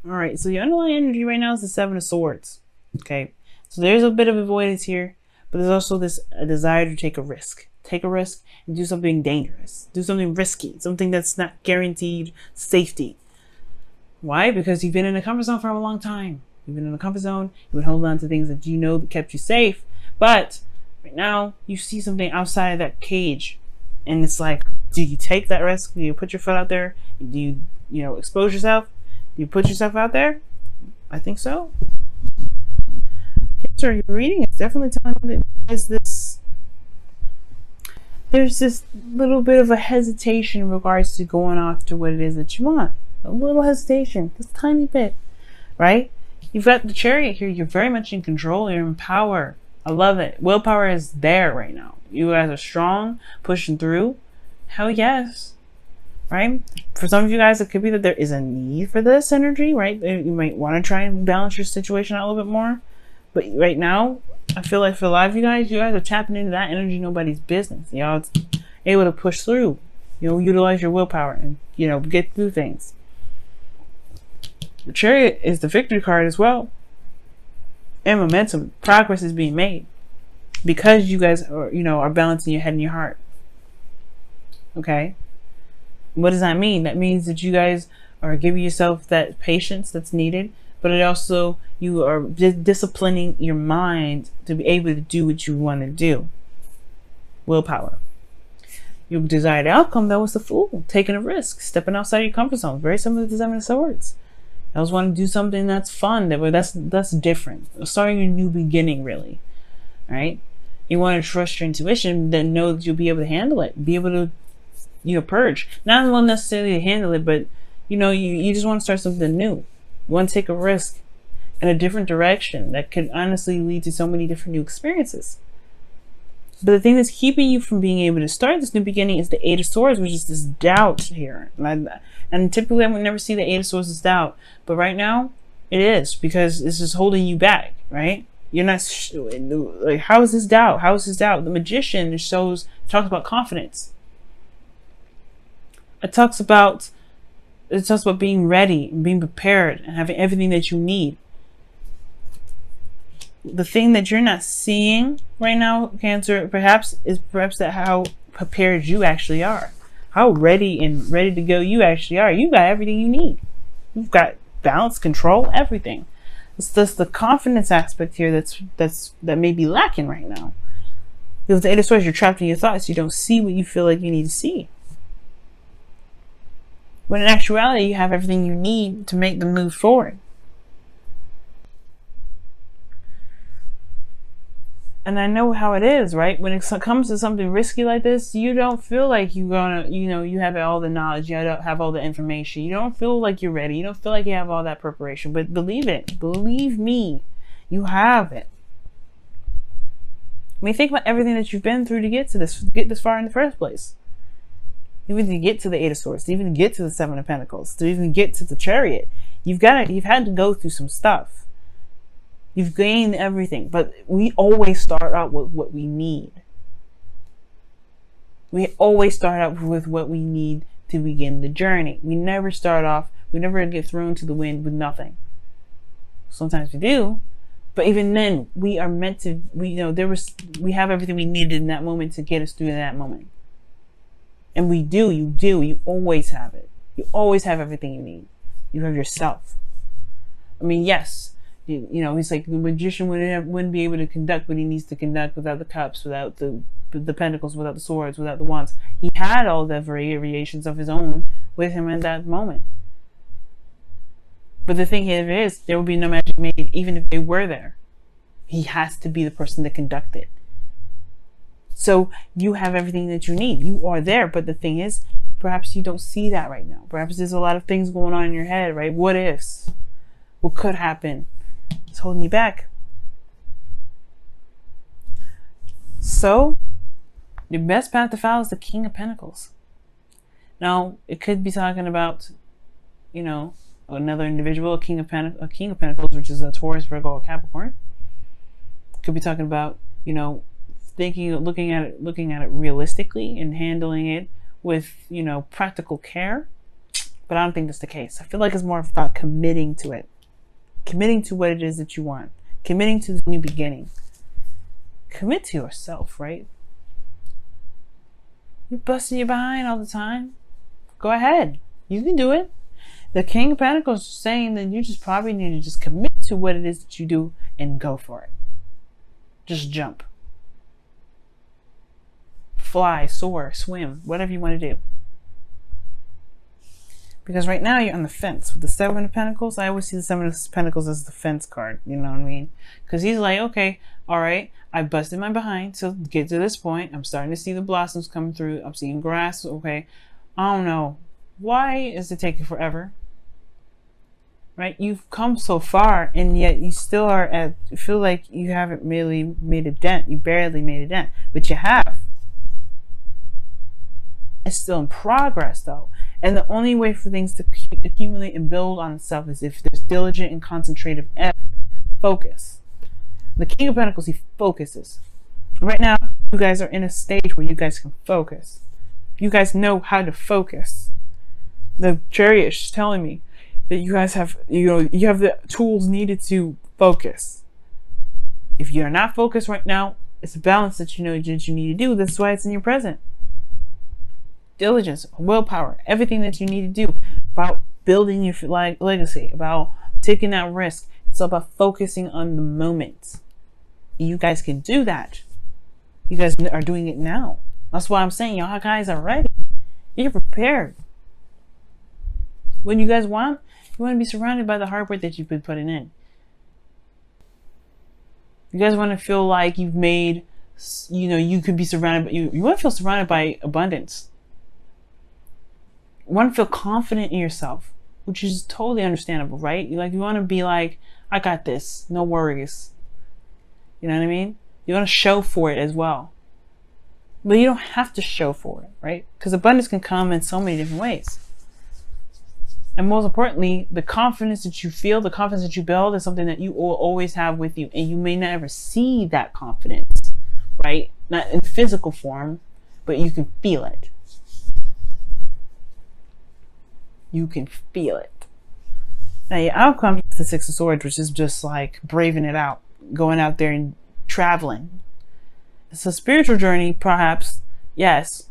All right, so your underlying energy right now is the Seven of Swords. Okay, so there's a bit of avoidance here, but there's also this desire to take a risk. Take a risk and do something dangerous. Do something risky, something that's not guaranteed safety. Why? Because you've been in a comfort zone for a long time. You've been in a comfort zone. You've been holding on to things that you know that kept you safe. But right now, you see something outside of that cage. And it's like, do you take that risk? Do you put your foot out there? Do you, expose yourself? Do you put yourself out there? I think so. Cancer, your reading is definitely telling me that there's this little bit of a hesitation in regards to going after what it is that you want. A little hesitation, just a tiny bit, right? You've got the Chariot here. You're very much in control. You're in power. I love it. Willpower is there right now. You guys are strong, pushing through. Hell yes, right? For some of you guys, it could be that there is a need for this energy, right? You might want to try and balance your situation out a little bit more. But right now, I feel like for a lot of you guys are tapping into that energy, nobody's business. Y'all able to push through. Utilize your willpower and, get through things. The Chariot is the victory card as well. And momentum. Progress is being made. Because you guys are balancing your head and your heart. Okay? What does that mean? That means that you guys are giving yourself that patience that's needed. But it also, you are disciplining your mind to be able to do what you want to do. Willpower. Your desired outcome, that was the Fool. Taking a risk. Stepping outside your comfort zone. Very similar to the Seven of Swords. I was wanting to do something that's fun, that's different. Starting a new beginning, really. Right? You want to trust your intuition, then know that you'll be able to handle it. Be able to, purge. Not necessarily to handle it, but, you just want to start something new. You want to take a risk in a different direction that could honestly lead to so many different new experiences. But the thing that's keeping you from being able to start this new beginning is the Eight of Swords, which is this doubt here. And typically I would never see the Eight of Swords as doubt. But right now, it is, because this is holding you back, right? You're not, like, how is this doubt? How is this doubt? The Magician talks about confidence. It talks about being ready and being prepared and having everything that you need. The thing that you're not seeing right now, Cancer, perhaps that how prepared you actually are. How ready to go you actually are. You got everything you need. You've got balance, control, everything. It's just the confidence aspect here that may be lacking right now. Because the Eight of Swords, you're trapped in your thoughts. You don't see what you feel like you need to see. But in actuality, you have everything you need to make the move forward. And I know how it is, right? When it comes to something risky like this, you don't feel like you're gonna, you have all the knowledge, you have all the information. You don't feel like you're ready. You don't feel like you have all that preparation. But believe it. Believe me. You have it. I mean, think about everything that you've been through to get this far in the first place. Even to get to the Eight of Swords, to even get to the Seven of Pentacles, to even get to the Chariot. You've had to go through some stuff. You've gained everything, but we always start out with what we need. We always start out with what we need to begin the journey. We never get thrown to the wind with nothing. Sometimes we do, but even then, we are meant to, we have everything we needed in that moment to get us through that moment. And you always have it. You always have everything you need. You have yourself. I mean, yes, he's like the Magician wouldn't be able to conduct what he needs to conduct without the cups, without the pentacles, without the swords, without the wands. He had all the variations of his own with him in that moment. But the thing here is, there would be no magic made even if they were there. He has to be the person to conduct it. So you have everything that you need. You are there, but the thing is, perhaps you don't see that right now. Perhaps there's a lot of things going on in your head, right? What ifs? What could happen? It's holding you back. So, your best path to follow is the King of Pentacles. Now, it could be talking about, another individual, a King of Pentacles, which is a Taurus, Virgo, or Capricorn. Could be talking about, looking at it realistically and handling it with, practical care. But I don't think that's the case. I feel like it's more about committing to it. Committing to what it is that you want. Committing to the new beginning. Commit to yourself, right? You're busting your behind all the time. Go ahead. You can do it. The King of Pentacles is saying that you just probably need to just commit to what it is that you do and go for it. Just jump. Fly, soar, swim, whatever you want to do. Because right now you're on the fence with the Seven of Pentacles. I always see the Seven of Pentacles as the fence card. You know what I mean? Because he's like, okay, all right, I busted my behind to get to this point. I'm starting to see the blossoms come through. I'm seeing grass. Okay, I don't know. Why is it taking forever? Right? You've come so far, and yet you still are at, you feel like you haven't really made a dent. You barely made a dent, but you have. It's still in progress, though. And the only way for things to accumulate and build on itself is if there's diligent and concentrative effort. Focus. The King of Pentacles, he focuses. Right now, you guys are in a stage where you guys can focus. You guys know how to focus. The Chariot is telling me that you guys have, you have the tools needed to focus. If you're not focused right now, it's a balance that you know that you need to do. That's why it's in your present. Diligence, willpower, everything that you need to do about building your legacy, about taking that risk. It's all about focusing on the moment. You guys can do that. You guys are doing it now. That's why I'm saying y'all guys are ready. You're prepared. When you guys want, you want to be surrounded by the hard work that you've been putting in. You guys want to feel like you've made, you could be surrounded, but you want to feel surrounded by abundance. You want to feel confident in yourself, which is totally understandable, right? You want to be like, I got this, no worries. You know what I mean? You want to show for it as well. But you don't have to show for it, right? Because abundance can come in so many different ways. And most importantly, the confidence that you feel, the confidence that you build is something that you will always have with you. And you may never see that confidence, right? Not in physical form, but you can feel it. You can feel it. Now your outcome is the Six of Swords, which is just like braving it out, going out there and traveling. It's a spiritual journey, perhaps, yes,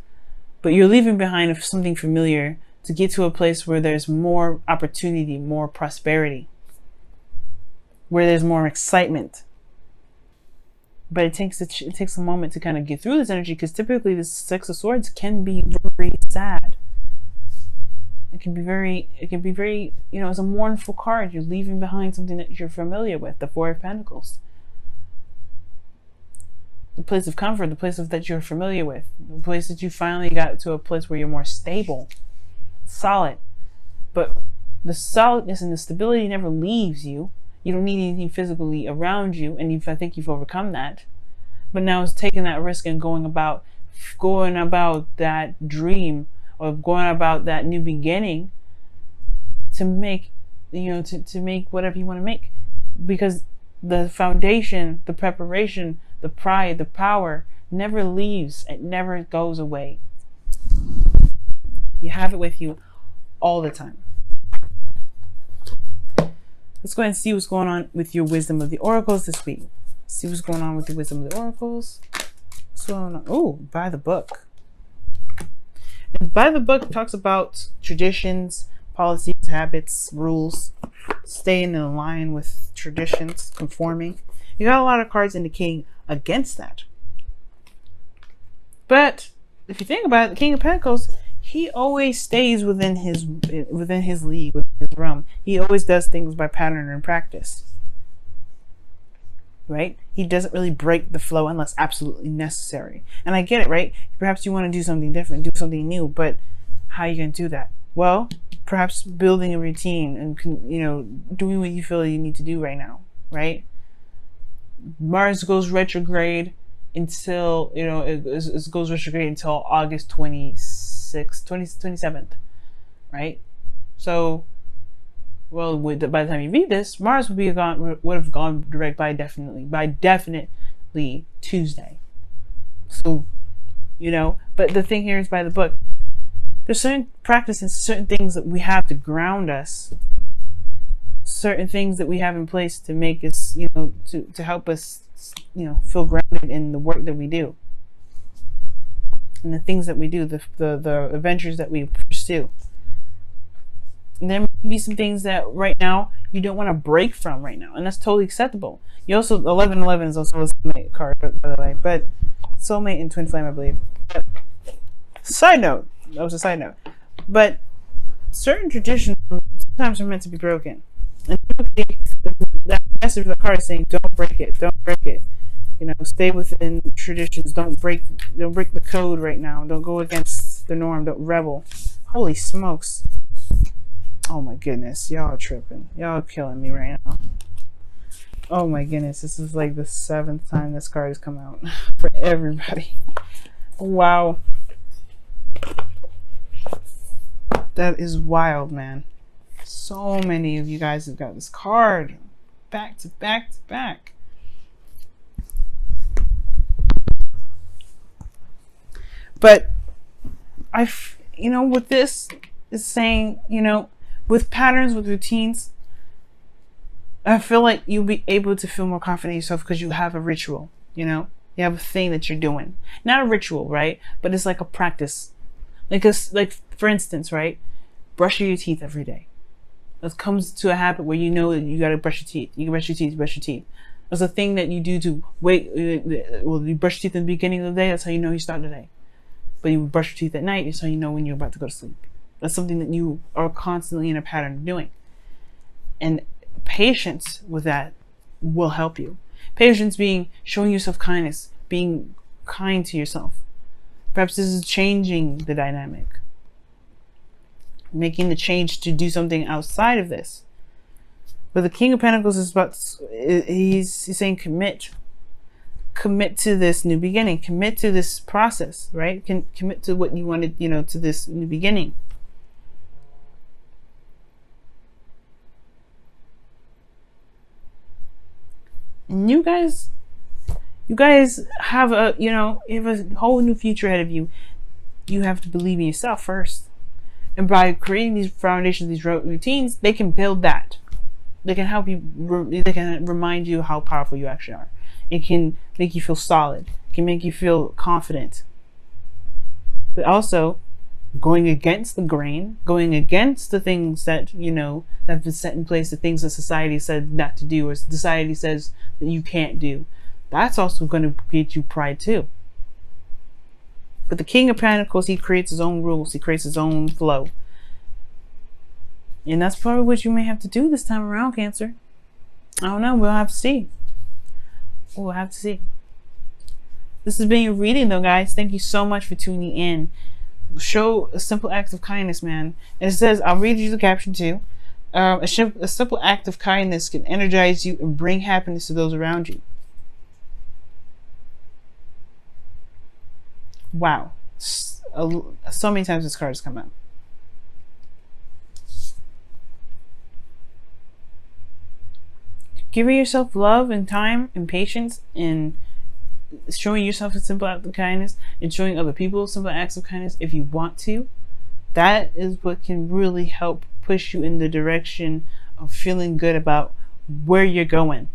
but you're leaving behind something familiar to get to a place where there's more opportunity, more prosperity, where there's more excitement. But it takes a moment to kind of get through this energy, because typically the Six of Swords can be very sad. It can be very, it's a mournful card. You're leaving behind something that you're familiar with, the Four of Pentacles. The place of comfort, the place that you're familiar with, the place that you finally got to a place where you're more stable, solid. But the solidness and the stability never leaves you. You don't need anything physically around you, and I think you've overcome that. But now it's taking that risk and going about that dream, or going about that new beginning to make, to make whatever you want to make. Because the foundation, the preparation, the pride, the power never leaves. It never goes away. You have it with you all the time. Let's go ahead and see what's going on with your wisdom of the oracles this week. See what's going on with the wisdom of the oracles. What's going on? Oh, by the book. And by the book talks about traditions, policies, habits, rules, staying in line with traditions, conforming. You got a lot of cards indicating against that. But if you think about it, the King of Pentacles, he always stays within his league, within his realm. He always does things by pattern and practice. Right? He doesn't really break the flow unless absolutely necessary. And I get it, right? Perhaps you want to do something different, do something new, but how are you going to do that? Well, perhaps building a routine and, doing what you feel you need to do right now, right? Mars goes retrograde until, it goes retrograde until August 27th, right? So, well, by the time you read this, Mars would have gone direct by definitely Tuesday. So, but the thing here is by the book. There's certain practices, certain things that we have to ground us, certain things that we have in place to make us, to help us, feel grounded in the work that we do and the things that we do, the adventures that we pursue. And there may be some things that right now you don't want to break from right now, and that's totally acceptable. You also 1111 is also a soulmate card, by the way, but soulmate and twin flame, I believe. But, side note, that was a side note. But certain traditions sometimes are meant to be broken, and typically that message of the card is saying, "Don't break it, don't break it." Stay within traditions. Don't break the code right now. Don't go against the norm. Don't rebel. Holy smokes. Oh my goodness, y'all are tripping. Y'all are killing me right now. Oh my goodness, this is like the 7th time this card has come out for everybody. Wow. That is wild, man. So many of you guys have got this card back to back to back. But what this is saying, with patterns, with routines, I feel like you'll be able to feel more confident in yourself because you have a ritual, you have a thing that you're doing. Not a ritual, right? But it's like a practice. Like for instance, right? Brushing your teeth every day. It comes to a habit where you know that you got to brush your teeth. You can brush your teeth, brush your teeth. It's a thing that you do to you brush your teeth in the beginning of the day. That's how you know you start the day. But you brush your teeth at night, so you know when you're about to go to sleep. That's something that you are constantly in a pattern of doing. And patience with that will help you. Patience being showing yourself kindness, being kind to yourself. Perhaps this is changing the dynamic. Making the change to do something outside of this. But the King of Pentacles is he's saying commit. Commit to this new beginning. Commit to this process, right? Commit to what you wanted, to this new beginning. And you guys have you have a whole new future ahead of you. You have to believe in yourself first. And by creating these foundations, these routines, they can build that. They can help you, they can remind you how powerful you actually are. It can make you feel solid. It can make you feel confident. But also, going against the grain, going against the things that, that have been set in place, the things that society said not to do, or society says that you can't do. That's also going to get you pride too. But the King of Pentacles, he creates his own rules. He creates his own flow. And that's probably what you may have to do this time around, Cancer. I don't know. We'll have to see. We'll have to see. This has been your reading, though, guys. Thank you so much for tuning in. Show a simple act of kindness, man. And it says, I'll read you the caption too. A simple act of kindness can energize you and bring happiness to those around you. Wow. So many times this card has come out. Giving yourself love and time and patience and showing yourself a simple act of kindness and showing other people simple acts of kindness if you want to. That is what can really help push you in the direction of feeling good about where you're going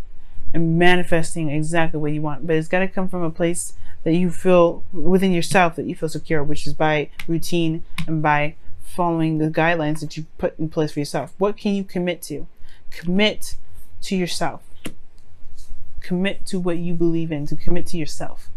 and manifesting exactly what you want. But it's got to come from a place that you feel within yourself, that you feel secure, which is by routine and by following the guidelines that you put in place for yourself. What can you commit to? Commit to yourself. Commit to what you believe in, to commit to yourself.